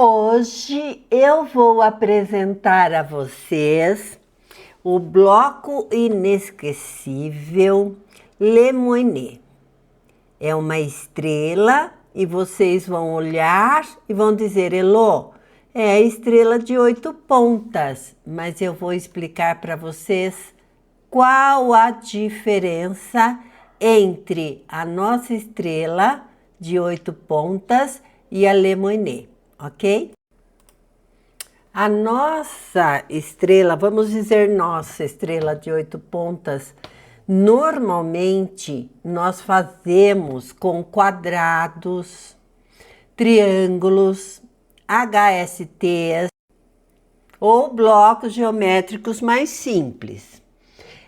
Hoje eu vou apresentar a vocês o bloco inesquecível Lemoine. É uma estrela e vocês vão olhar e vão dizer: Elô, é a estrela de 8 pontas, mas eu vou explicar para vocês qual a diferença entre a nossa estrela de 8 pontas e a Lemoine. Ok? A nossa estrela, vamos dizer nossa estrela de 8 pontas, normalmente nós fazemos com quadrados, triângulos, HSTs ou blocos geométricos mais simples.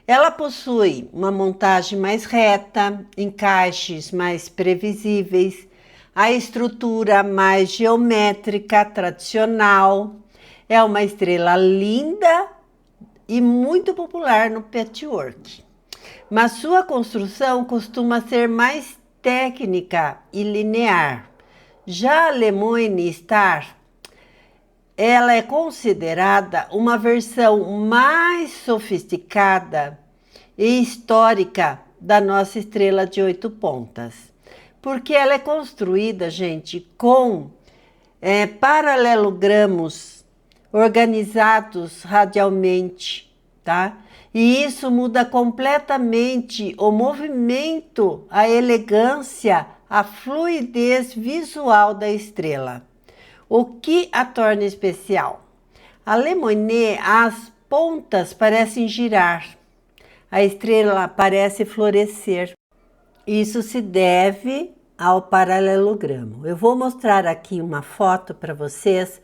Ela possui uma montagem mais reta, encaixes mais previsíveis, a estrutura mais geométrica, tradicional. É uma estrela linda e muito popular no patchwork. Mas sua construção costuma ser mais técnica e linear. Já a Lemoine Star, ela é considerada uma versão mais sofisticada e histórica da nossa estrela de 8 pontas. Porque ela é construída, gente, com paralelogramos organizados radialmente, tá? E isso muda completamente o movimento, a elegância, a fluidez visual da estrela. O que a torna especial? A Lemoine, as pontas parecem girar, a estrela parece florescer. Isso se deve ao paralelogramo. Eu vou mostrar aqui uma foto para vocês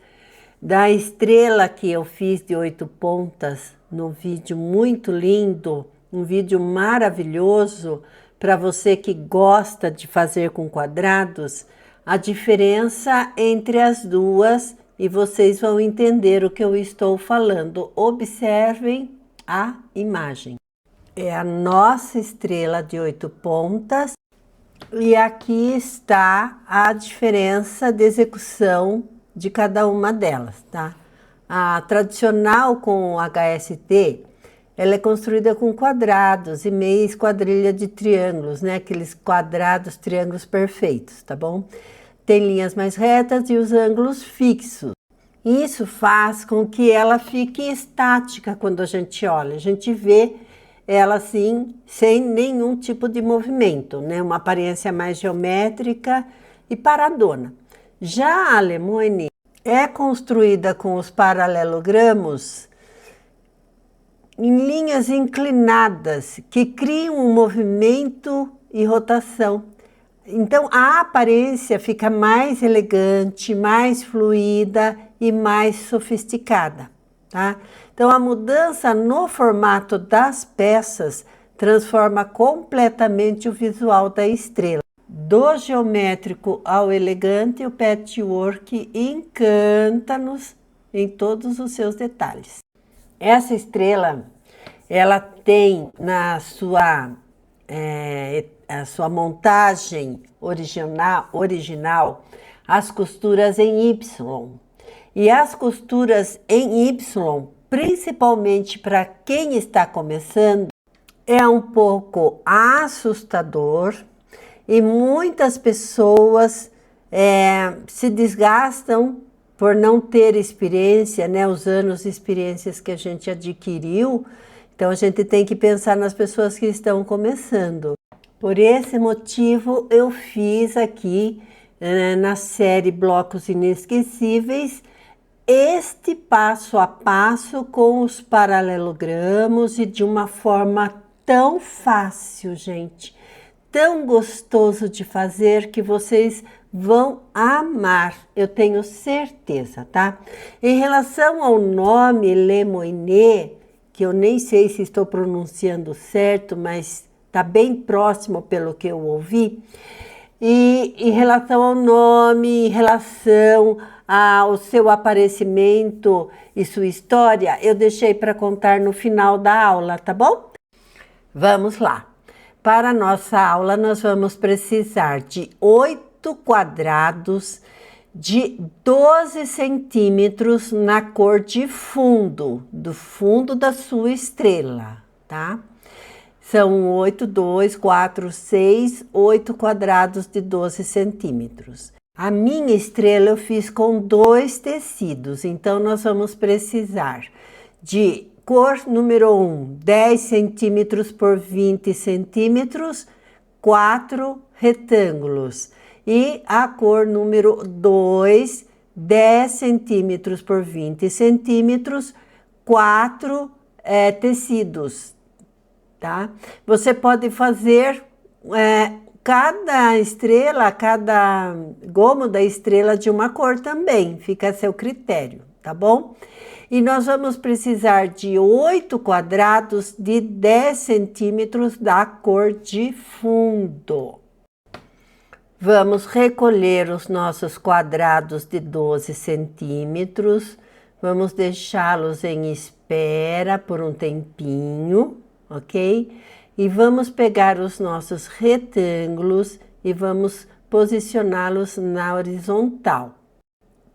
da estrela que eu fiz de 8 pontas no vídeo muito lindo, um vídeo maravilhoso para você que gosta de fazer com quadrados, a diferença entre as duas e vocês vão entender o que eu estou falando. Observem a imagem. É a nossa estrela de 8 pontas e aqui está a diferença de execução de cada uma delas, tá? A tradicional com HST, ela é construída com quadrados e meia esquadrilha de triângulos, né? Aqueles quadrados, triângulos perfeitos, tá bom? Tem linhas mais retas e os ângulos fixos. Isso faz com que ela fique estática quando a gente olha. A gente vê ela assim, sem nenhum tipo de movimento, né? Uma aparência mais geométrica e paradona. Já a Lemoine é construída com os paralelogramos em linhas inclinadas que criam um movimento e rotação. Então a aparência fica mais elegante, mais fluida e mais sofisticada, tá? Então a mudança no formato das peças transforma completamente o visual da estrela. Do geométrico ao elegante, o patchwork encanta-nos em todos os seus detalhes. Essa estrela, ela tem na sua a sua montagem original as costuras em Y. E as costuras em Y, principalmente para quem está começando, é um pouco assustador e muitas pessoas se desgastam por não ter experiência, né? Os anos de experiências que a gente adquiriu. Então a gente tem que pensar nas pessoas que estão começando. Por esse motivo eu fiz aqui na série Blocos Inesquecíveis este passo a passo com os paralelogramos e de uma forma tão fácil, gente, tão gostoso de fazer que vocês vão amar, eu tenho certeza, tá? Em relação ao nome Lemoine, que eu nem sei se estou pronunciando certo, mas tá bem próximo pelo que eu ouvi. E em relação ao nome, em relação ao seu aparecimento e sua história, eu deixei para contar no final da aula, tá bom? Vamos lá. Para a nossa aula, nós vamos precisar de 8 quadrados de 12 centímetros na cor de fundo, do fundo da sua estrela, tá? São 8, 2, 4, 6, 8 quadrados de 12 centímetros. A minha estrela eu fiz com 2 tecidos, então nós vamos precisar de cor número 1, 10 centímetros por 20 centímetros, 4 retângulos. E a cor número 2, 10 centímetros por 20 centímetros, 4 tecidos, tá? Você pode fazer cada estrela, cada gomo da estrela de uma cor também, fica a seu critério, tá bom? E nós vamos precisar de 8 quadrados de 10 centímetros da cor de fundo. Vamos recolher os nossos quadrados de 12 centímetros, vamos deixá-los em espera por um tempinho, ok? E vamos pegar os nossos retângulos e vamos posicioná-los na horizontal.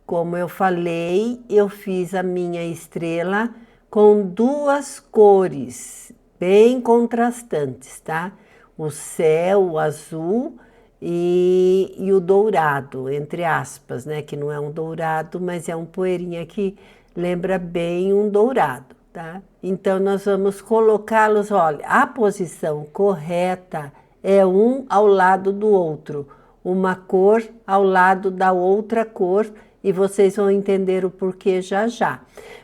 Como eu falei, eu fiz a minha estrela com 2 cores bem contrastantes, tá? O céu, o azul e o dourado, entre aspas, né? Que não é um dourado, mas é um poeirinha que lembra bem um dourado, tá? Então, nós vamos colocá-los, olha, a posição correta é um ao lado do outro, uma cor ao lado da outra cor, e vocês vão entender o porquê já já.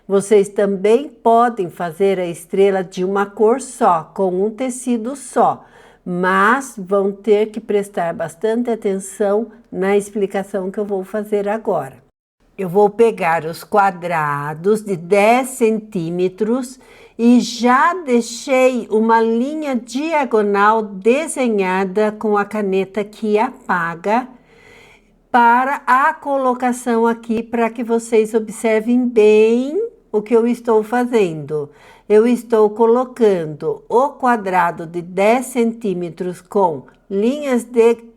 Vocês também podem fazer a estrela de uma cor só, com um tecido só, mas vão ter que prestar bastante atenção na explicação que eu vou fazer agora. Eu vou pegar os quadrados de 10 centímetros e já deixei uma linha diagonal desenhada com a caneta que apaga para a colocação aqui, para que vocês observem bem o que eu estou fazendo. Eu estou colocando o quadrado de 10 centímetros com linhas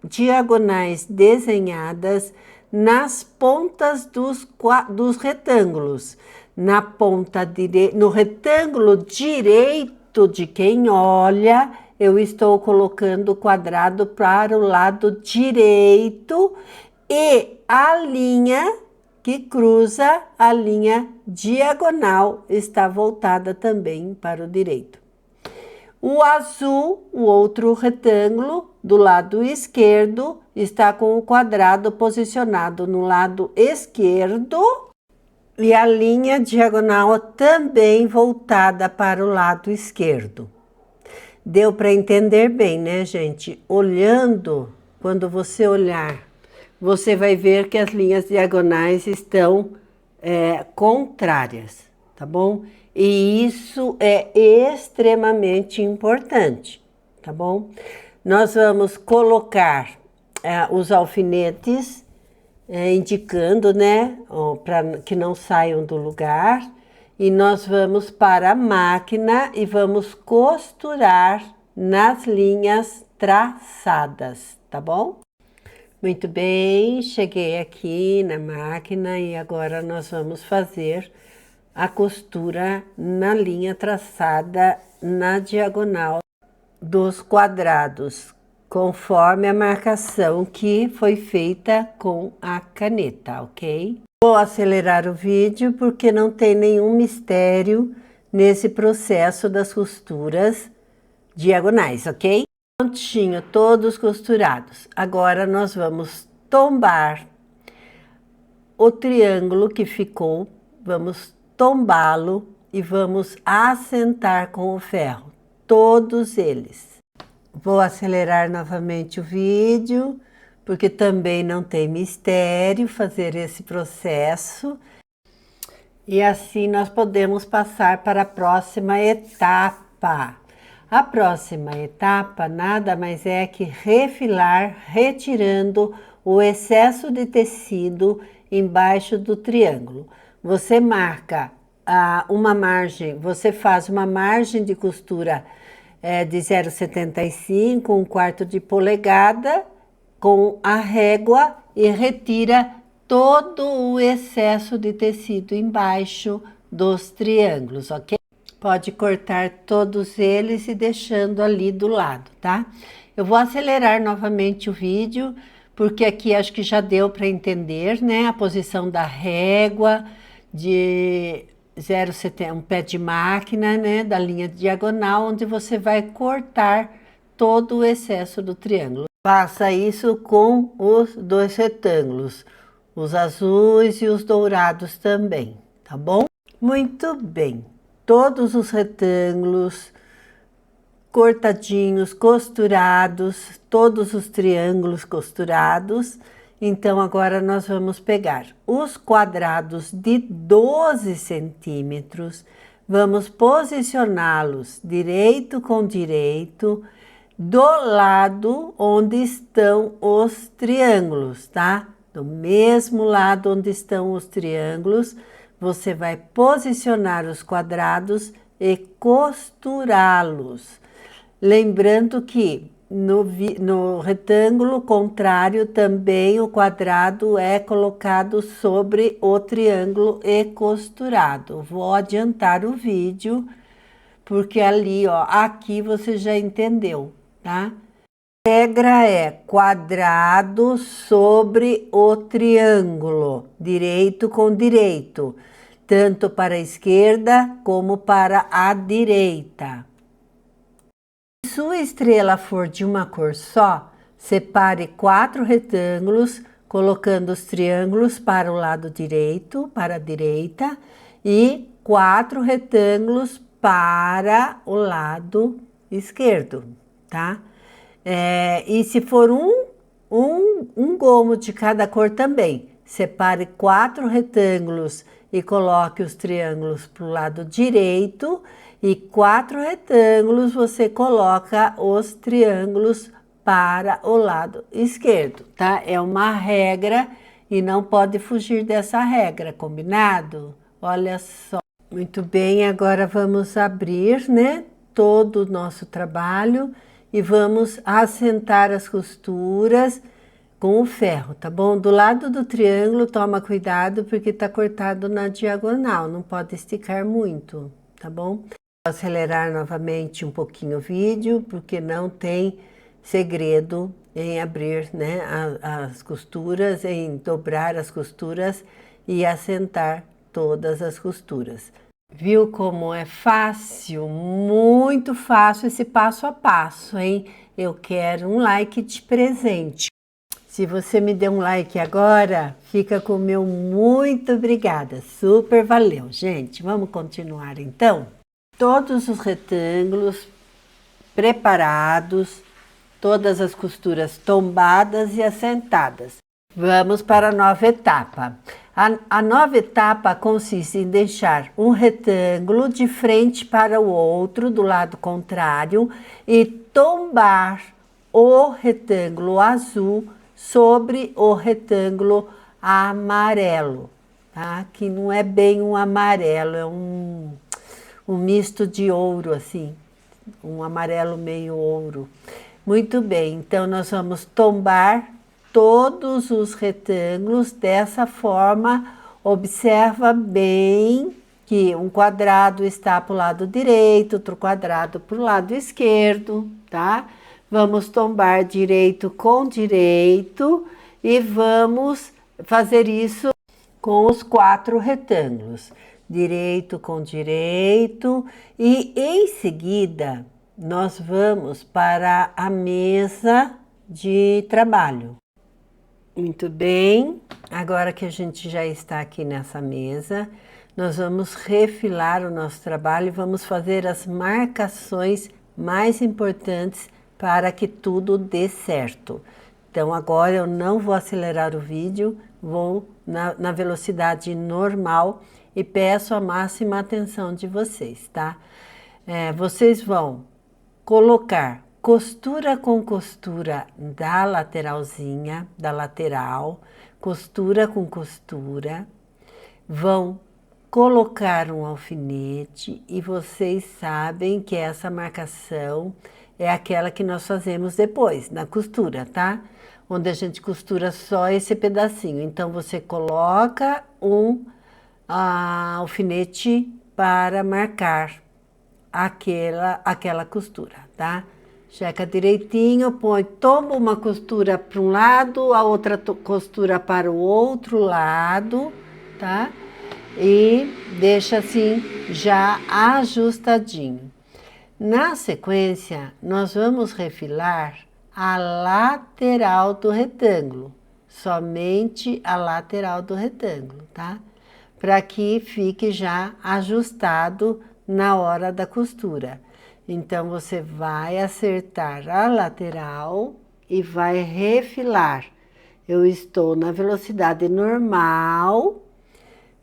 diagonais desenhadas nas pontas dos retângulos. No retângulo direito de quem olha, eu estou colocando o quadrado para o lado direito e a linha que cruza a linha diagonal está voltada também para o direito. O azul, o outro retângulo, do lado esquerdo, está com o quadrado posicionado no lado esquerdo e a linha diagonal também voltada para o lado esquerdo. Deu para entender bem, né, gente? Olhando, quando você olhar, você vai ver que as linhas diagonais estão contrárias, tá bom? E isso é extremamente importante, tá bom? Nós vamos colocar os alfinetes indicando, né, para que não saiam do lugar. E nós vamos para a máquina e vamos costurar nas linhas traçadas, tá bom? Muito bem, cheguei aqui na máquina e agora nós vamos fazer a costura na linha traçada na diagonal dos quadrados, conforme a marcação que foi feita com a caneta, ok? Vou acelerar o vídeo porque não tem nenhum mistério nesse processo das costuras diagonais, ok? Prontinho, todos costurados. Agora nós vamos tombar o triângulo que ficou, vamos tombá-lo e vamos assentar com o ferro, todos eles. Vou acelerar novamente o vídeo, porque também não tem mistério fazer esse processo. E assim nós podemos passar para a próxima etapa. A próxima etapa nada mais é que refilar, retirando o excesso de tecido embaixo do triângulo. Você marca uma margem, você faz uma margem de costura de 0,75, 1/4 de polegada, com a régua e retira todo o excesso de tecido embaixo dos triângulos, ok? Pode cortar todos eles e deixando ali do lado, tá? Eu vou acelerar novamente o vídeo, porque aqui acho que já deu para entender, né? A posição da régua, de 0,70, um pé de máquina, né? Da linha diagonal, onde você vai cortar todo o excesso do triângulo. Faça isso com os dois retângulos, os azuis e os dourados também, tá bom? Muito bem. Todos os retângulos cortadinhos, costurados, todos os triângulos costurados. Então, agora nós vamos pegar os quadrados de 12 centímetros, vamos posicioná-los direito com direito, do lado onde estão os triângulos, tá? Do mesmo lado onde estão os triângulos, você vai posicionar os quadrados e costurá-los. Lembrando que no retângulo contrário também o quadrado é colocado sobre o triângulo e costurado. Vou adiantar o vídeo, porque ali, ó, aqui você já entendeu, tá? A regra é quadrado sobre o triângulo, direito com direito, tanto para a esquerda como para a direita. Se sua estrela for de uma cor só, separe 4 retângulos, colocando os triângulos para o lado direito, para a direita, e 4 retângulos para o lado esquerdo, tá? E se for um gomo de cada cor também, separe 4 retângulos e coloque os triângulos para o lado direito, e 4 retângulos você coloca os triângulos para o lado esquerdo, tá? É uma regra e não pode fugir dessa regra, combinado? Olha só. Muito bem, agora vamos abrir, né, todo o nosso trabalho e vamos assentar as costuras com o ferro, tá bom? Do lado do triângulo, toma cuidado porque tá cortado na diagonal, não pode esticar muito, tá bom? Vou acelerar novamente um pouquinho o vídeo, porque não tem segredo em abrir, né, as costuras, em dobrar as costuras e assentar todas as costuras. Viu como é fácil? Muito fácil esse passo a passo, hein? Eu quero um like de presente. Se você me der um like agora, fica com o meu muito obrigada. Super valeu, gente. Vamos continuar então? Todos os retângulos preparados, todas as costuras tombadas e assentadas. Vamos para a nova etapa. A nova etapa consiste em deixar um retângulo de frente para o outro, do lado contrário, e tombar o retângulo azul sobre o retângulo amarelo, tá? Que não é bem um amarelo, é um misto de ouro, assim, um amarelo meio ouro. Muito bem, então nós vamos tombar todos os retângulos dessa forma. Observa bem que um quadrado está para o lado direito, outro quadrado para o lado esquerdo, tá? Vamos tombar direito com direito e vamos fazer isso com os 4 retângulos. Direito com direito e em seguida nós vamos para a mesa de trabalho. Muito bem, agora que a gente já está aqui nessa mesa, nós vamos refilar o nosso trabalho e vamos fazer as marcações mais importantes para que tudo dê certo. Então agora eu não vou acelerar o vídeo, vou na velocidade normal e peço a máxima atenção de vocês, tá? Vocês vão colocar costura com costura da lateralzinha, da lateral, costura com costura, vão colocar um alfinete e vocês sabem que essa marcação é aquela que nós fazemos depois, na costura, tá? onde a gente costura só esse pedacinho. Então, você coloca um alfinete para marcar aquela costura, tá? Checa direitinho, toma uma costura para um lado, a outra costura para o outro lado, tá? E deixa assim já ajustadinho. Na sequência, nós vamos refilar a lateral do retângulo, somente a lateral do retângulo, tá? Para que fique já ajustado na hora da costura. Então, você vai acertar a lateral e vai refilar. Eu estou na velocidade normal,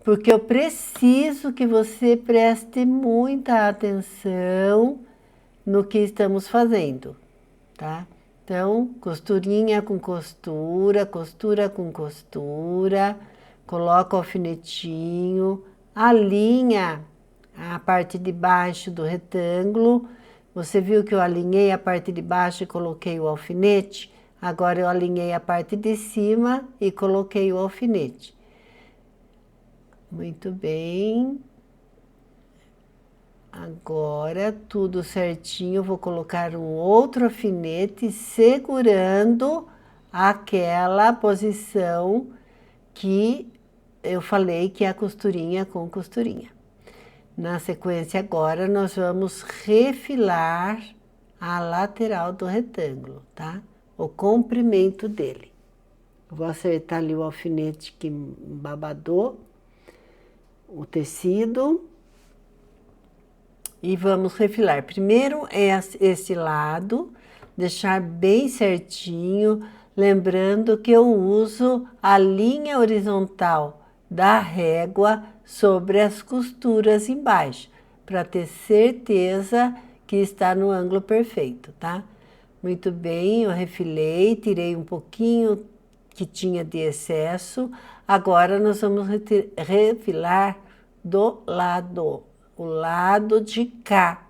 porque eu preciso que você preste muita atenção no que estamos fazendo, tá? Então, costurinha com costura, costura com costura, coloca o alfinetinho, alinha a parte de baixo do retângulo. Você viu que eu alinhei a parte de baixo e coloquei o alfinete? Agora eu alinhei a parte de cima e coloquei o alfinete. Muito bem. Agora, tudo certinho, vou colocar um outro alfinete segurando aquela posição que eu falei que é a costurinha com costurinha. Na sequência agora, nós vamos refilar a lateral do retângulo, tá? O comprimento dele. Vou acertar ali o alfinete que babadou o tecido. E vamos refilar. Primeiro esse lado, deixar bem certinho, lembrando que eu uso a linha horizontal da régua sobre as costuras embaixo, para ter certeza que está no ângulo perfeito, tá? Muito bem, eu refilei, tirei um pouquinho que tinha de excesso. Agora nós vamos refilar do lado, o lado de cá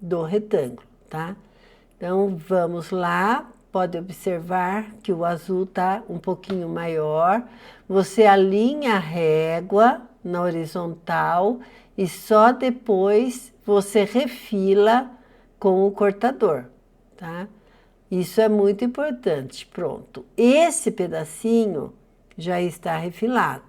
do retângulo, tá? Então, vamos lá, pode observar que o azul tá um pouquinho maior. Você alinha a régua na horizontal e só depois você refila com o cortador, tá? Isso é muito importante. Pronto, esse pedacinho já está refilado.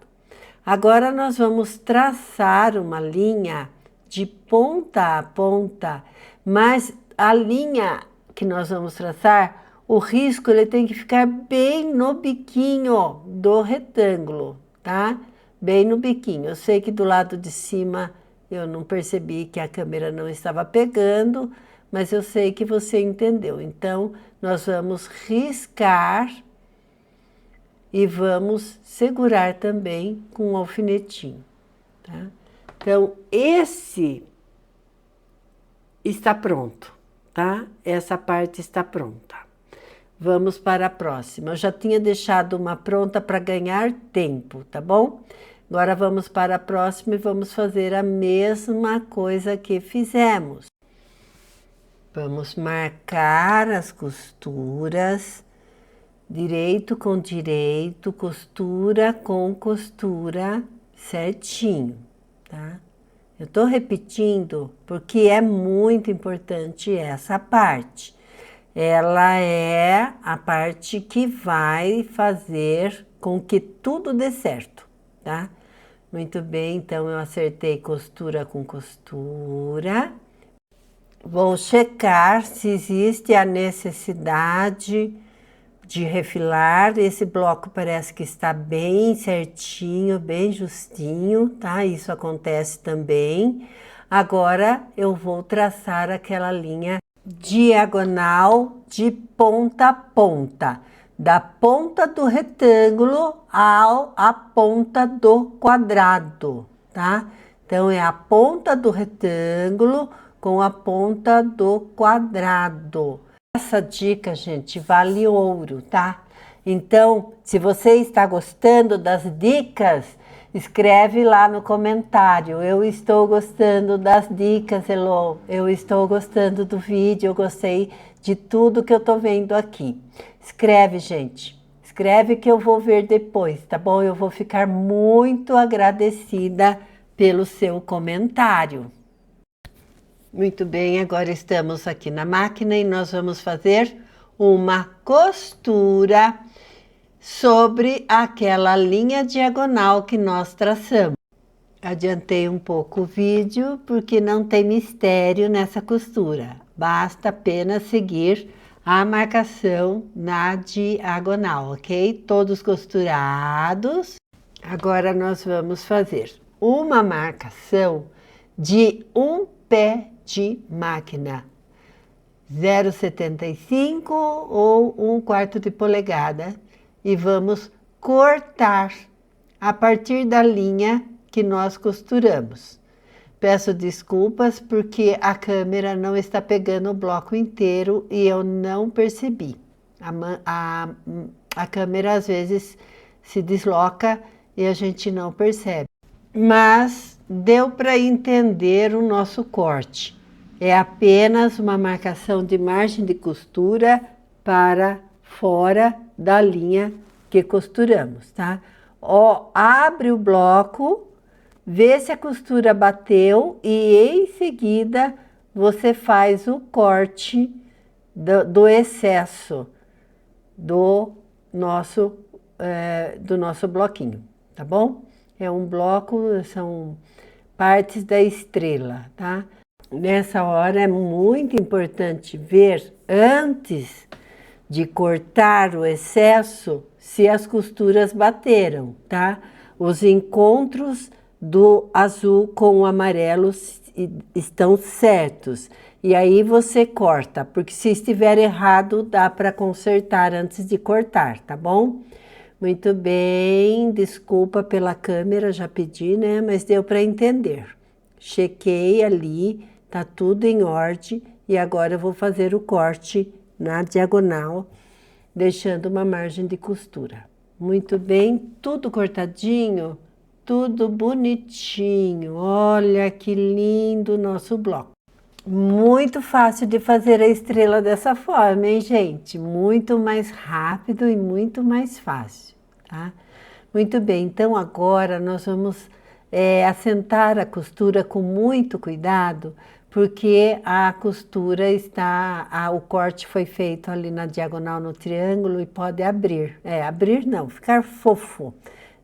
Agora, nós vamos traçar uma linha de ponta a ponta, mas a linha que nós vamos traçar, o risco ele tem que ficar bem no biquinho do retângulo, tá? Bem no biquinho. Eu sei que do lado de cima eu não percebi que a câmera não estava pegando, mas eu sei que você entendeu. Então, nós vamos riscar e vamos segurar também com um alfinetinho, tá? Então, esse está pronto, tá? Essa parte está pronta. Vamos para a próxima. Eu já tinha deixado uma pronta para ganhar tempo, tá bom? Agora vamos para a próxima e vamos fazer a mesma coisa que fizemos. Vamos marcar as costuras, direito com direito, costura com costura, certinho, tá? Eu tô repetindo porque é muito importante essa parte. Ela é a parte que vai fazer com que tudo dê certo, tá? Muito bem, então eu acertei costura com costura. Vou checar se existe a necessidade de refilar. Esse bloco parece que está bem certinho, bem justinho, tá? Isso acontece também. Agora eu vou traçar aquela linha diagonal de ponta a ponta, da ponta do retângulo à ponta do quadrado, tá? Então, é a ponta do retângulo com a ponta do quadrado. Essa dica, gente, vale ouro, tá? Então, se você está gostando das dicas, escreve lá no comentário. Eu estou gostando das dicas, Elô. Eu estou gostando do vídeo, eu gostei de tudo que eu tô vendo aqui. Escreve, gente. escreve que eu vou ver depois, tá bom? Eu vou ficar muito agradecida pelo seu comentário. Muito bem, agora estamos aqui na máquina e nós vamos fazer uma costura sobre aquela linha diagonal que nós traçamos. Adiantei um pouco o vídeo porque não tem mistério nessa costura. Basta apenas seguir a marcação na diagonal, ok? Todos costurados. Agora nós vamos fazer uma marcação de um pé de máquina, 0,75 ou 1/4 de polegada, e vamos cortar a partir da linha que nós costuramos. Peço desculpas porque a câmera não está pegando o bloco inteiro e eu não percebi. A câmera às vezes se desloca e a gente não percebe. Mas deu para entender o nosso corte. É apenas uma marcação de margem de costura para fora da linha que costuramos, tá? Ó, abre o bloco, vê se a costura bateu e em seguida você faz o corte do excesso do nosso bloquinho, tá bom? É um bloco, são partes da estrela, tá? Nessa hora é muito importante ver antes de cortar o excesso se as costuras bateram, tá? Os encontros do azul com o amarelo estão certos. E aí você corta, porque se estiver errado, dá para consertar antes de cortar, tá bom? Muito bem, desculpa pela câmera, já pedi, né? Mas deu para entender. Chequei ali, tá tudo em ordem e agora eu vou fazer o corte na diagonal, deixando uma margem de costura. Muito bem, tudo cortadinho, tudo bonitinho. Olha que lindo o nosso bloco. Muito fácil de fazer a estrela dessa forma, hein, gente? Muito mais rápido e muito mais fácil, tá? Muito bem, então agora nós vamos assentar a costura com muito cuidado, porque a costura o corte foi feito ali na diagonal no triângulo e pode abrir. Abrir não, ficar fofo,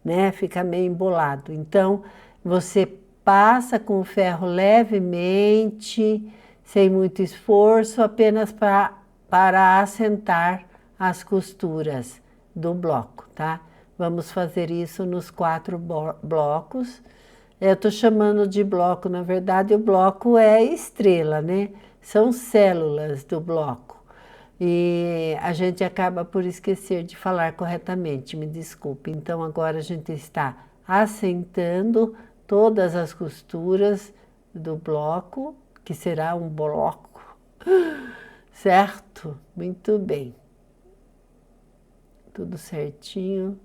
né? Fica meio embolado. Então, você passa com o ferro levemente, sem muito esforço, apenas para assentar as costuras do bloco, tá? Vamos fazer isso nos 4 blocos. Eu tô chamando de bloco, na verdade o bloco é estrela, né? São células do bloco. E a gente acaba por esquecer de falar corretamente, me desculpe. Então agora a gente está assentando todas as costuras do bloco, que será um bloco, certo? Muito bem. Tudo certinho.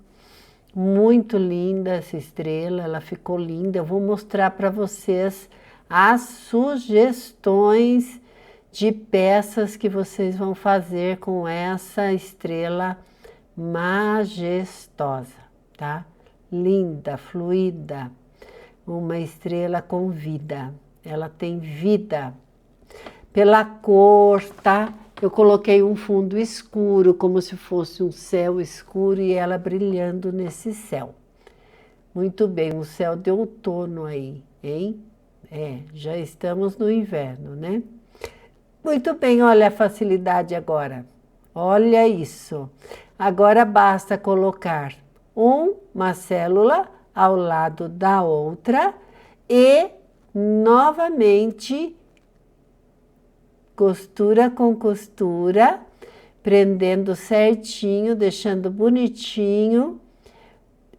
Muito linda essa estrela, ela ficou linda. Eu vou mostrar para vocês as sugestões de peças que vocês vão fazer com essa estrela majestosa, tá? Linda, fluida, uma estrela com vida. Ela tem vida. Pela cor, tá? Eu coloquei um fundo escuro, como se fosse um céu escuro e ela brilhando nesse céu. Muito bem, um céu de outono aí, hein? Já estamos no inverno, né? Muito bem, olha a facilidade agora. Olha isso. Agora basta colocar uma célula ao lado da outra e novamente costura com costura, prendendo certinho, deixando bonitinho.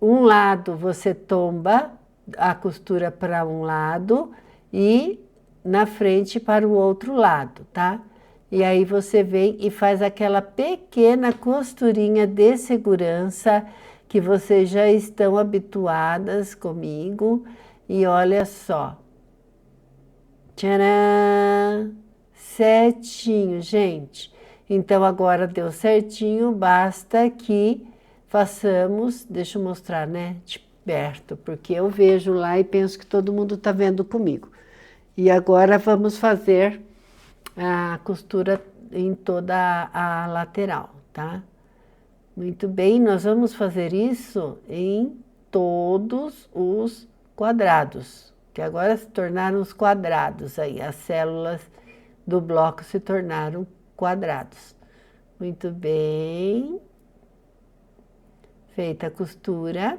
Um lado você tomba a costura para um lado e na frente para o outro lado, tá? E aí você vem e faz aquela pequena costurinha de segurança que vocês já estão habituadas comigo. E olha só. Tcharam! Certinho, gente. Então, agora deu certinho, basta que façamos, deixa eu mostrar, né, de perto, porque eu vejo lá e penso que todo mundo está vendo comigo. E agora vamos fazer a costura em toda a lateral, tá? Muito bem, nós vamos fazer isso em todos os quadrados, que agora se tornaram os quadrados aí, as células do bloco se tornaram quadrados. Muito bem. Feita a costura,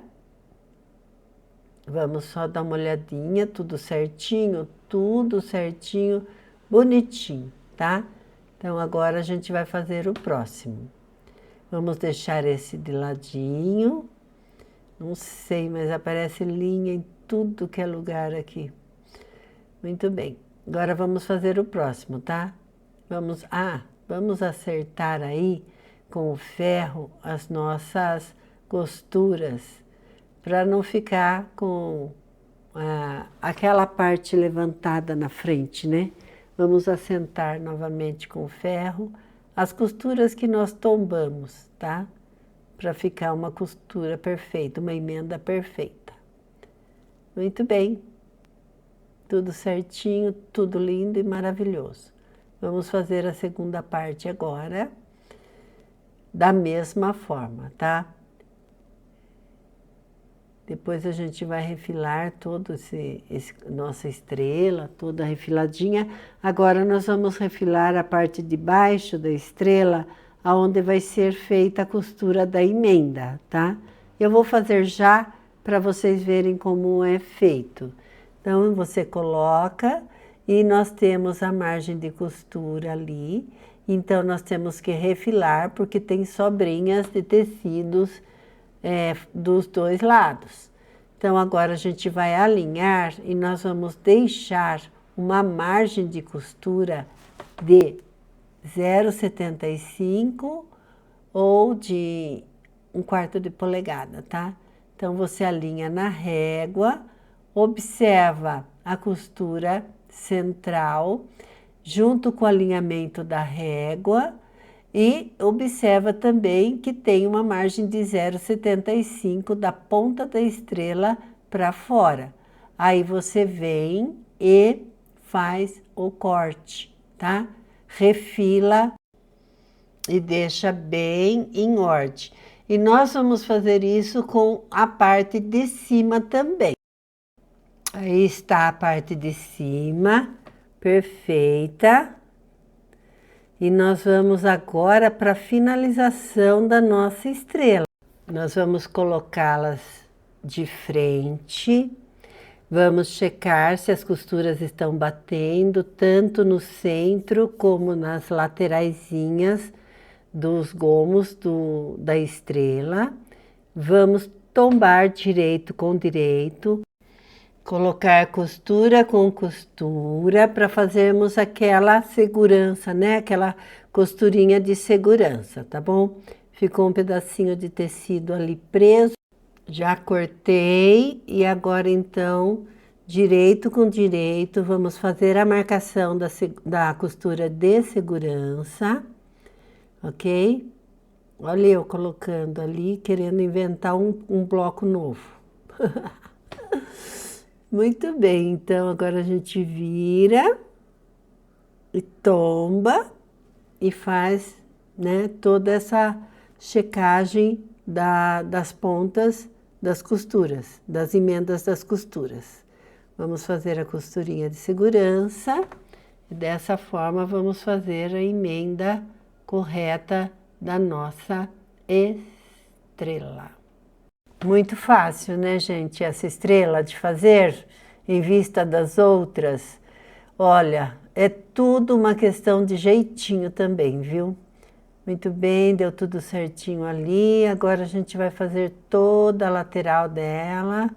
vamos só dar uma olhadinha, tudo certinho, bonitinho, tá? Então, agora a gente vai fazer o próximo. Vamos deixar esse de ladinho. Não sei, mas aparece linha em tudo que é lugar aqui. Muito bem. Agora vamos fazer o próximo, tá? Vamos acertar aí com o ferro as nossas costuras, para não ficar com aquela parte levantada na frente, né? Vamos assentar novamente com o ferro as costuras que nós tombamos, tá? Para ficar uma costura perfeita, uma emenda perfeita. Muito bem. Tudo certinho, tudo lindo e maravilhoso. Vamos fazer a segunda parte agora, da mesma forma, tá? Depois a gente vai refilar todo nossa estrela, toda refiladinha. Agora nós vamos refilar a parte de baixo da estrela, aonde vai ser feita a costura da emenda, tá? Eu vou fazer já para vocês verem como é feito. Então, você coloca e nós temos a margem de costura ali. Então, nós temos que refilar, porque tem sobrinhas de tecidos dos dois lados. Então, agora a gente vai alinhar e nós vamos deixar uma margem de costura de 0,75 ou de 1/4 de polegada, tá? Então, você alinha na régua, observa a costura central, junto com o alinhamento da régua, e observa também que tem uma margem de 0,75 da ponta da estrela para fora. Aí você vem e faz o corte, tá? Refila e deixa bem em ordem. E nós vamos fazer isso com a parte de cima também. Aí está a parte de cima, perfeita. E nós vamos agora para a finalização da nossa estrela. Nós vamos colocá-las de frente. Vamos checar se as costuras estão batendo, tanto no centro como nas lateraisinhas dos gomos da estrela. Vamos tombar direito com direito. Colocar costura com costura para fazermos aquela segurança, né? Aquela costurinha de segurança, tá bom? Ficou um pedacinho de tecido ali preso. Já cortei e agora então, direito com direito, vamos fazer a marcação da costura de segurança, ok? Olha eu colocando ali, querendo inventar um bloco novo. Muito bem, então agora a gente vira e tomba e faz, né, toda essa checagem das pontas das costuras, das emendas das costuras. Vamos fazer a costurinha de segurança e dessa forma vamos fazer a emenda correta da nossa estrela. Muito fácil, né, gente, essa estrela de fazer em vista das outras. Olha, é tudo uma questão de jeitinho também, viu? Muito bem, deu tudo certinho ali. Agora a gente vai fazer toda a lateral dela.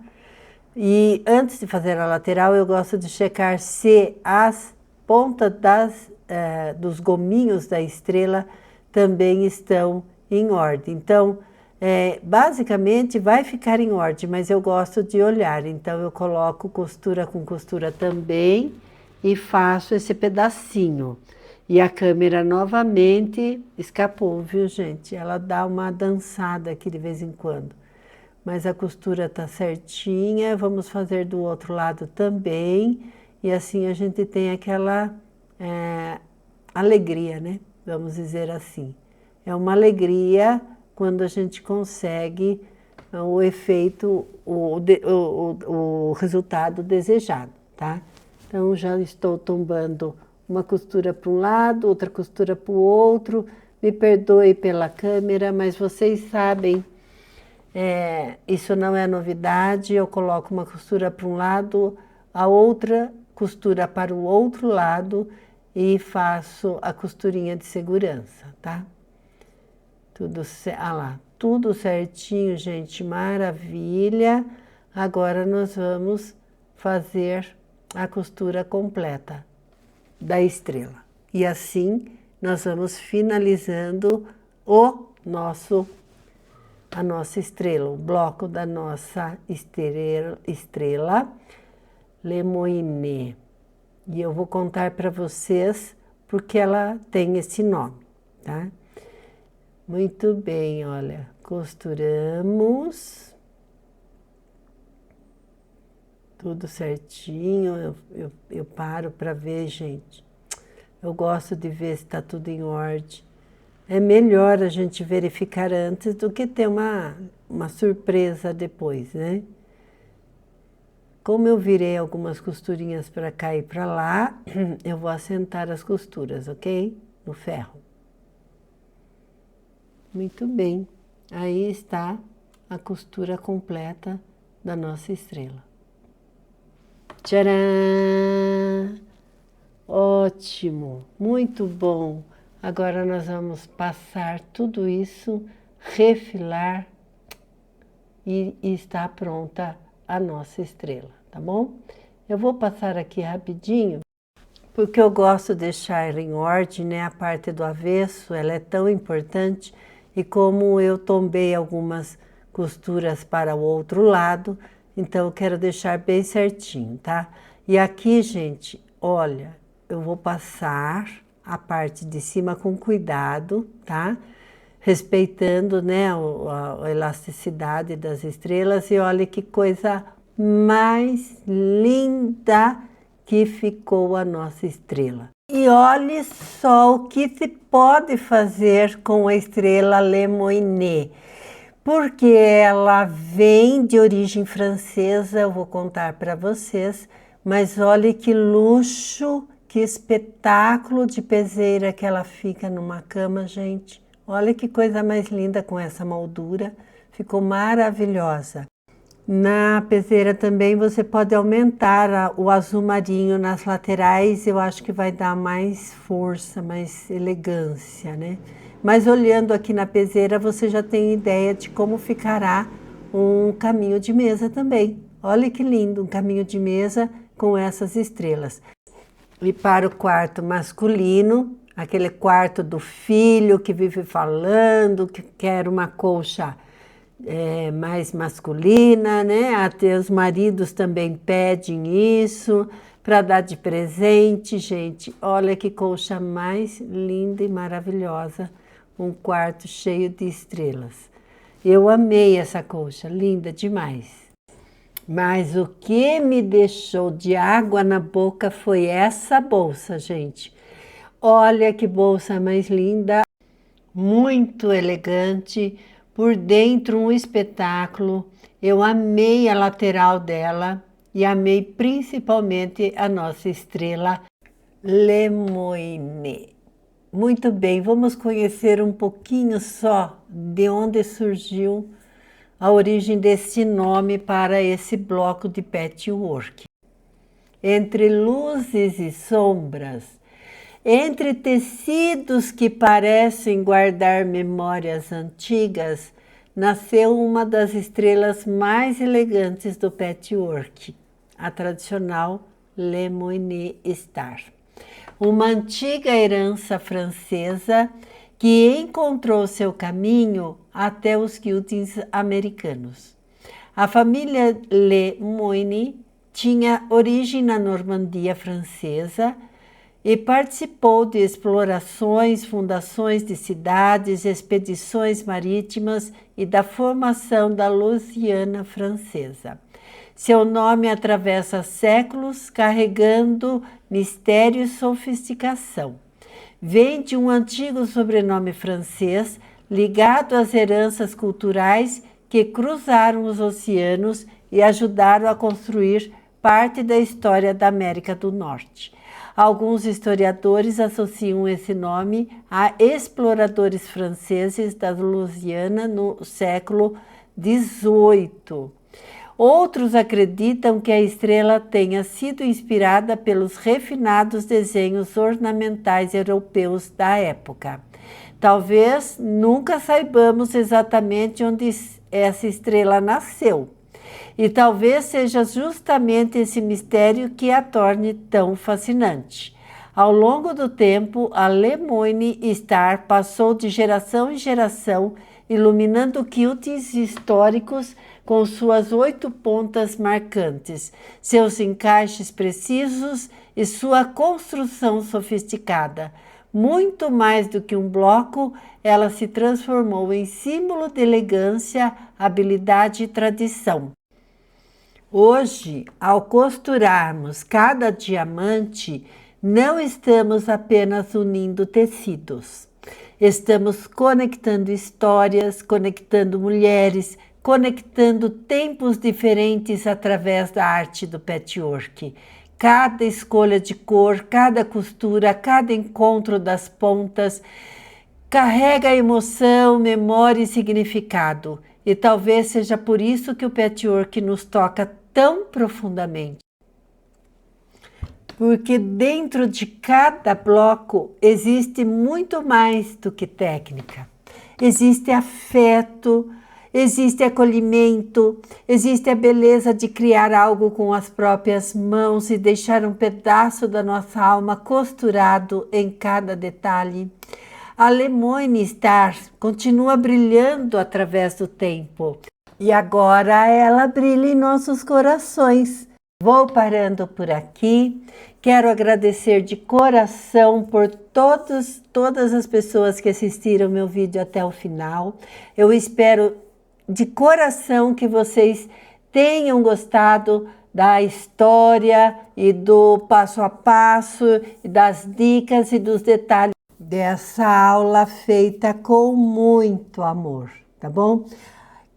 E antes de fazer a lateral, eu gosto de checar se as pontas dos gominhos da estrela também estão em ordem. Então, basicamente vai ficar em ordem, mas eu gosto de olhar. Então, eu coloco costura com costura também e faço esse pedacinho. E a câmera novamente escapou, viu, gente? Ela dá uma dançada aqui de vez em quando. Mas a costura tá certinha, vamos fazer do outro lado também. E assim a gente tem aquela alegria, né? Vamos dizer assim. É uma alegria quando a gente consegue o efeito, o resultado desejado, tá? Então, já estou tombando uma costura para um lado, outra costura para o outro. Me perdoe pela câmera, mas vocês sabem, isso não é novidade. Eu coloco uma costura para um lado, a outra costura para o outro lado e faço a costurinha de segurança, tá? Tudo certinho, gente, maravilha. Agora nós vamos fazer a costura completa da estrela. E assim nós vamos finalizando a nossa estrela, o bloco da nossa estrela Lemoine. E eu vou contar para vocês porque ela tem esse nome, tá? Muito bem, olha, costuramos, tudo certinho, eu paro para ver, gente. Eu gosto de ver se está tudo em ordem. É melhor a gente verificar antes do que ter uma surpresa depois, né? Como eu virei algumas costurinhas para cá e para lá, eu vou assentar as costuras, ok? No ferro. Muito bem, aí está a costura completa da nossa estrela. Tcharam! Ótimo, muito bom. Agora nós vamos passar tudo isso, refilar e está pronta a nossa estrela, tá bom? Eu vou passar aqui rapidinho, porque eu gosto de deixar em ordem, né? A parte do avesso, ela é tão importante. E como eu tombei algumas costuras para o outro lado, então eu quero deixar bem certinho, tá? E aqui, gente, olha, eu vou passar a parte de cima com cuidado, tá? Respeitando, né, a elasticidade das estrelas. E olha que coisa mais linda que ficou a nossa estrela. E olhe só o que se pode fazer com a estrela Lemoine, porque ela vem de origem francesa, eu vou contar para vocês, mas olhe que luxo, que espetáculo de peseira que ela fica numa cama, gente. Olha que coisa mais linda com essa moldura, ficou maravilhosa. Na peseira também você pode aumentar o azul marinho nas laterais, eu acho que vai dar mais força, mais elegância, né? Mas olhando aqui na peseira você já tem ideia de como ficará um caminho de mesa também. Olha que lindo, um caminho de mesa com essas estrelas. E para o quarto masculino, aquele quarto do filho que vive falando, que quer uma colcha mais masculina, né? Até os maridos também pedem isso para dar de presente, gente. Olha que colcha mais linda e maravilhosa, um quarto cheio de estrelas. Eu amei essa colcha, linda demais. Mas o que me deixou de água na boca foi essa bolsa, gente. Olha que bolsa mais linda, muito elegante. Por dentro um espetáculo, eu amei a lateral dela e amei principalmente a nossa estrela Lemoine. Muito bem, vamos conhecer um pouquinho só de onde surgiu a origem desse nome para esse bloco de patchwork. Entre luzes e sombras, entre tecidos que parecem guardar memórias antigas, nasceu uma das estrelas mais elegantes do patchwork, a tradicional Lemoine Star. Uma antiga herança francesa que encontrou seu caminho até os quiltings americanos. A família Lemoine tinha origem na Normandia francesa e participou de explorações, fundações de cidades, expedições marítimas e da formação da Louisiana Francesa. Seu nome atravessa séculos, carregando mistério e sofisticação. Vem de um antigo sobrenome francês, ligado às heranças culturais que cruzaram os oceanos e ajudaram a construir parte da história da América do Norte. Alguns historiadores associam esse nome a exploradores franceses da Louisiana no século XVIII. Outros acreditam que a estrela tenha sido inspirada pelos refinados desenhos ornamentais europeus da época. Talvez nunca saibamos exatamente onde essa estrela nasceu. E talvez seja justamente esse mistério que a torne tão fascinante. Ao longo do tempo, a Lemoyne Star passou de geração em geração, iluminando quiltes históricos com suas 8 pontas marcantes, seus encaixes precisos e sua construção sofisticada. Muito mais do que um bloco, ela se transformou em símbolo de elegância, habilidade e tradição. Hoje, ao costurarmos cada diamante, não estamos apenas unindo tecidos. Estamos conectando histórias, conectando mulheres, conectando tempos diferentes através da arte do patchwork. Cada escolha de cor, cada costura, cada encontro das pontas carrega emoção, memória e significado. E talvez seja por isso que o patchwork nos toca tão profundamente. Porque dentro de cada bloco existe muito mais do que técnica. Existe afeto, existe acolhimento, existe a beleza de criar algo com as próprias mãos e deixar um pedaço da nossa alma costurado em cada detalhe. A Lemoyne Star continua brilhando através do tempo e agora ela brilha em nossos corações. Vou parando por aqui. Quero agradecer de coração por todas as pessoas que assistiram meu vídeo até o final. Eu espero de coração que vocês tenham gostado da história e do passo a passo, das dicas e dos detalhes dessa aula feita com muito amor, tá bom?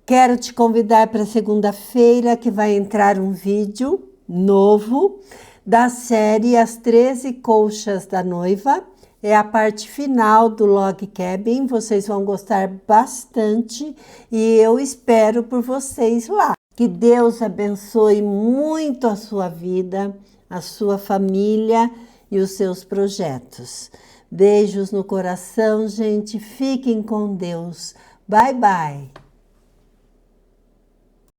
Quero te convidar para segunda-feira que vai entrar um vídeo novo da série As 13 Colchas da Noiva. É a parte final do Log Cabin, vocês vão gostar bastante e eu espero por vocês lá. Que Deus abençoe muito a sua vida, a sua família e os seus projetos. Beijos no coração, gente. Fiquem com Deus. Bye, bye.